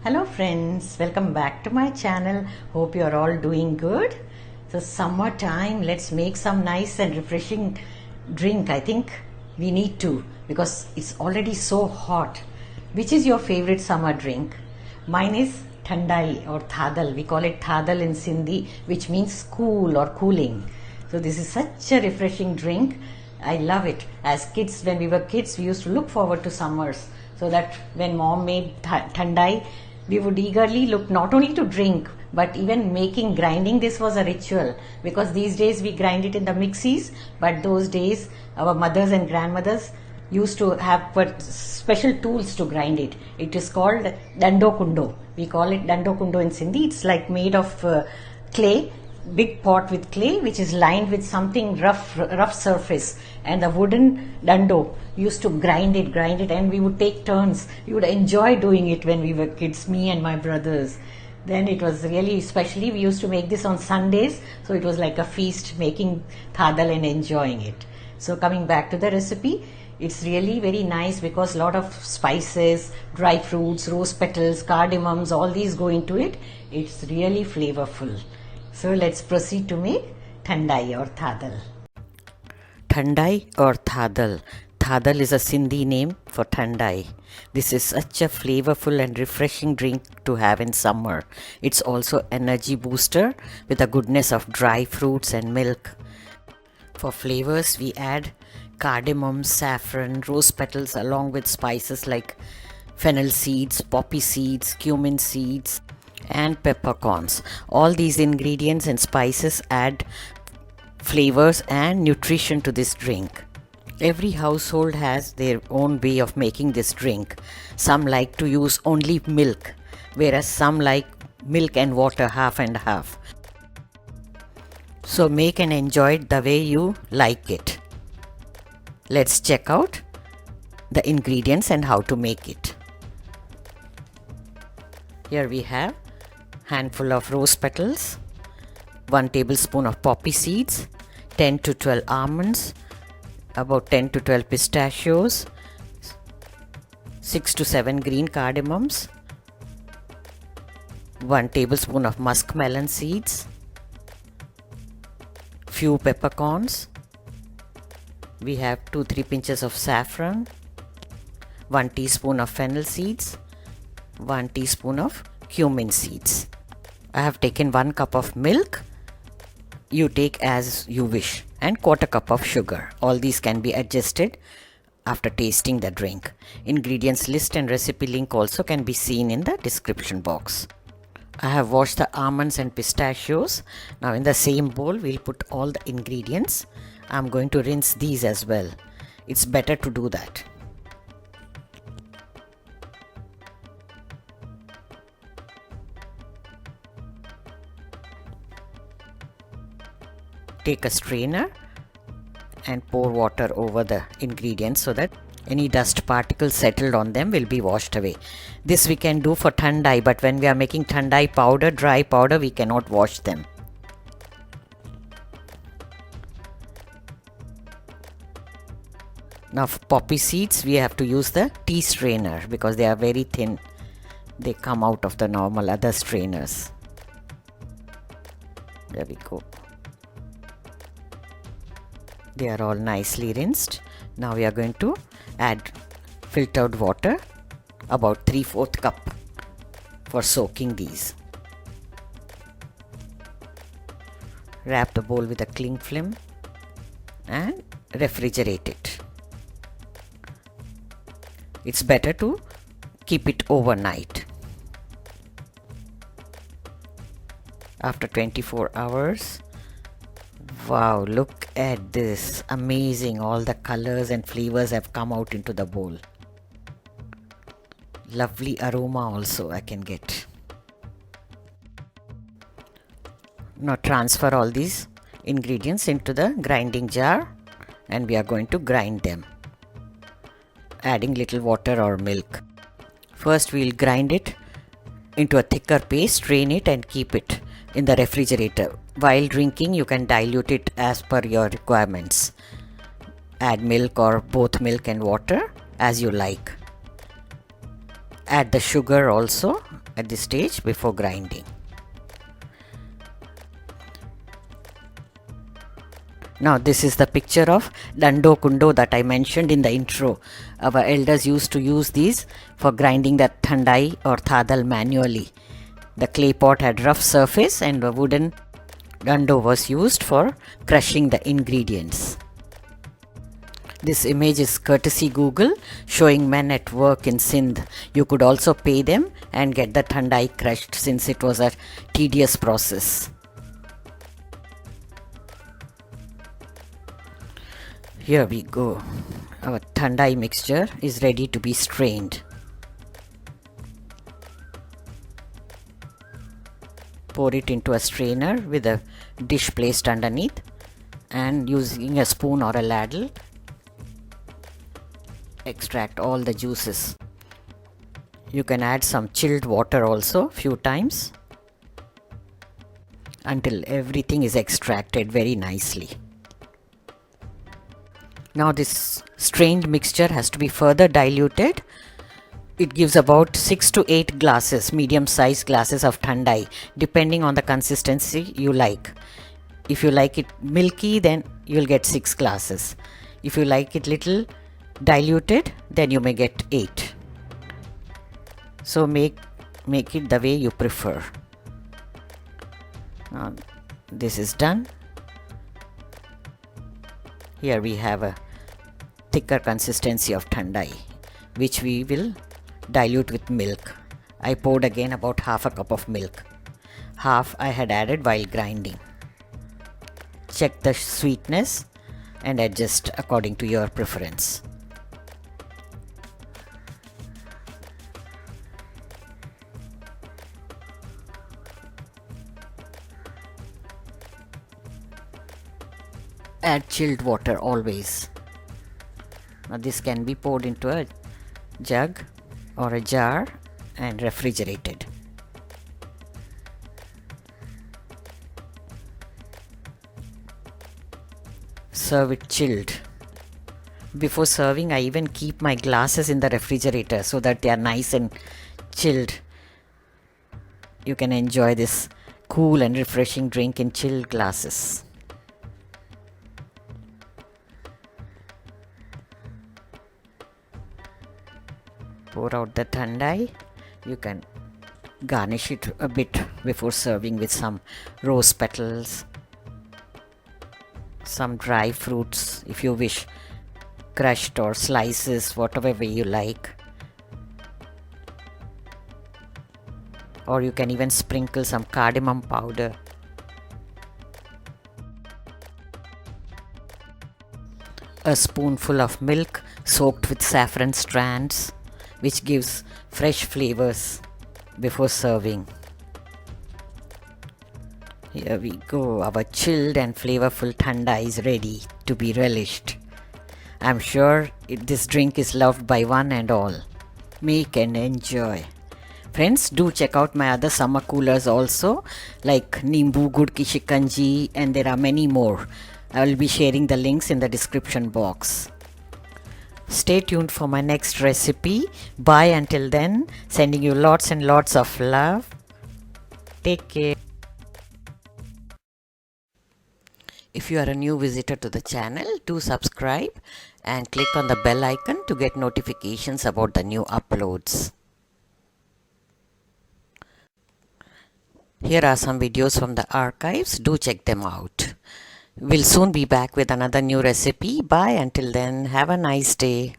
Hello friends, welcome back to my channel. Hope you're all doing good. So summertime, let's make some nice and refreshing drink. I think we need to because it's already so hot. Which is your favorite summer drink? Mine is Thandai or Thadal. We call it Thadal in Sindhi, which means cool or cooling. So this is such a refreshing drink. I love it. As kids, when we were kids, we used to look forward to summers so that when mom made Thandai, we would eagerly look not only to drink but even grinding this was a ritual, because these days we grind it in the mixies, but those days our mothers and grandmothers used to have special tools to grind it. It is called Dando Kundo. We call it Dando Kundo in Sindhi. It's like made of clay, big pot with clay which is lined with something rough surface, and the wooden dando used to grind it, and we would take turns. We would enjoy doing it when we were kids, me and my brothers. Then it was really, especially we used to make this on Sundays, so it was like a feast, making Thadal and enjoying it. So coming back to the recipe, it's really very nice because a lot of spices, dry fruits, rose petals, cardamoms, all these go into it. It's really flavorful. So let's proceed to make Thandai or Thadal. Thandai or Thadal. Thadal is a Sindhi name for Thandai. This is such a flavorful and refreshing drink to have in summer. It's also energy booster with the goodness of dry fruits and milk. For flavors, we add cardamoms, saffron, rose petals along with spices like fennel seeds, poppy seeds, cumin seeds, and peppercorns. All these ingredients and spices add flavors and nutrition to this drink. Every household has their own way of making this drink. Some like to use only milk, whereas some like milk and water half and half. So make and enjoy it the way you like it. Let's check out the ingredients and how to make it. Here we have handful of rose petals, 1 tablespoon of poppy seeds, 10 to 12 almonds, about 10 to 12 pistachios, 6 to 7 green cardamoms, 1 tablespoon of musk melon seeds, few peppercorns, we have 2-3 pinches of saffron, 1 teaspoon of fennel seeds, 1 teaspoon of cumin seeds. I have taken 1 cup of milk. You take as you wish, and 1/4 cup of sugar. All these can be adjusted after tasting the drink. Ingredients list and recipe link also can be seen in the description box. I have washed the almonds and pistachios. Now in the same bowl we'll put all the ingredients. I'm going to rinse these as well. It's better to do that. Take a strainer and pour water over the ingredients so that any dust particles settled on them will be washed away. This we can do for Thandai, but when we are making Thandai powder, dry powder, we cannot wash them. Now for poppy seeds, we have to use the tea strainer because they are very thin. They come out of the normal other strainers. There we go. They are all nicely rinsed. Now we are going to add filtered water, about 3/4 cup for soaking these. Wrap the bowl with a cling film and refrigerate it. It's better to keep it overnight. After 24 hours, wow, look at this. Amazing. All the colors and flavors have come out into the bowl. Lovely aroma also I can get. Now transfer all these ingredients into the grinding jar and we are going to grind them, adding little water or milk. First we'll grind it into a thicker paste, strain it and keep it in the refrigerator. While drinking, you can dilute it as per your requirements. Add milk or both milk and water as you like. Add the sugar also at this stage before grinding. Now this is the picture of Dando Kundo that I mentioned in the intro. Our elders used to use these for grinding the Thandai or Thadal manually. The clay pot had rough surface and a wooden Dando was used for crushing the ingredients. This image is courtesy Google, showing men at work in Sindh. You could also pay them and get the Thandai crushed, since it was a tedious process. Here we go. Our Thandai mixture is ready to be strained. Pour it into a strainer with a dish placed underneath, and using a spoon or a ladle, extract all the juices. You can add some chilled water also few times until everything is extracted very nicely. Now this strained mixture has to be further diluted. It gives about 6 to 8 glasses, medium sized glasses of Thandai, depending on the consistency you like. If you like it milky, then you'll get 6 glasses. If you like it little diluted, then you may get 8. So make it the way you prefer. Now this is done. Here we have a thicker consistency of Thandai, which we will dilute with milk. I poured again about half a cup of milk. Half I had added while grinding. Check the sweetness and adjust according to your preference. Add chilled water always. Now this can be poured into a jug or a jar and refrigerated. Serve it chilled. Before serving, I even keep my glasses in the refrigerator so that they are nice and chilled. You can enjoy this cool and refreshing drink in chilled glasses. Pour out the Thandai. You can garnish it a bit before serving with some rose petals, some dry fruits if you wish, crushed or slices, whatever way you like. Or you can even sprinkle some cardamom powder. A spoonful of milk soaked with saffron strands, which gives fresh flavors before serving. Here we go. Our chilled and flavorful Thandai is ready to be relished. I'm sure this drink is loved by one and all. Make and enjoy. Friends, do check out my other summer coolers also, like Nimbu Gud Ki Shikanji, and there are many more. I will be sharing the links in the description box. Stay tuned for my next recipe. Bye until then. Sending you lots and lots of love. Take care. If you are a new visitor to the channel, do subscribe and click on the bell icon to get notifications about the new uploads. Here are some videos from the archives. Do check them out. We'll soon be back with another new recipe. Bye until then. Have a nice day.